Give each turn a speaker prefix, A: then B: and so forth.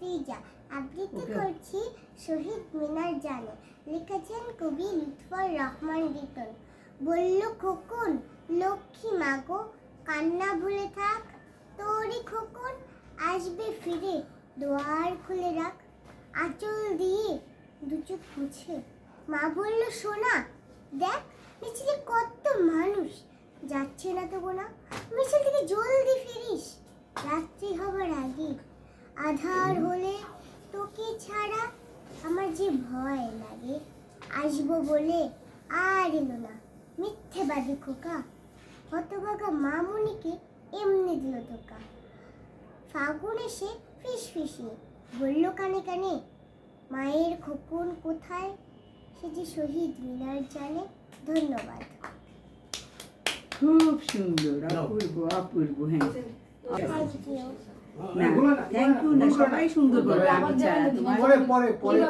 A: শ্রীজা। আবৃত্তি করছি শহীদ মিনার জানে, লিখেছেন কবি লুৎফর রহমান রিটন। বলল খোকন লক্ষ্মী মাগো কান্না ভুলে থাক, তোরই খোকন আসবে ফিরে দুয়ার খুলে রাখ। আঁচল দিয়ে দু চোখ মুছে মা বলল সোনা, দেখ মিছিলে কত মানুষ যাচ্ছে না তো গোনা, মিছিল থেকে জলদি ফিরিস রাত্রি হবার আগে। আধার হলে তোকে ছাড়া আমার যে ভয় লাগে, আসবো বলে আর এলো না মিথ্যেবাদী খোকা, হতভাগা মামুনিকে এমনি দিল ধোকা। ফাগুন এসে ফিস ফিসিয়ে বলল কানে কানে, মায়ের খোকন কোথায় সে যে শহীদ মিনার জানে। ধন্যবাদ।
B: খুব সুন্দর, অপূর্ব অপূর্ব। হ্যাঁ,
A: থ্যাংক ইউ।
B: থ্যাংক ইউ না, সবাই সুন্দর বলবে, আমি ছাড়া তোমার
C: পরে পরে পরে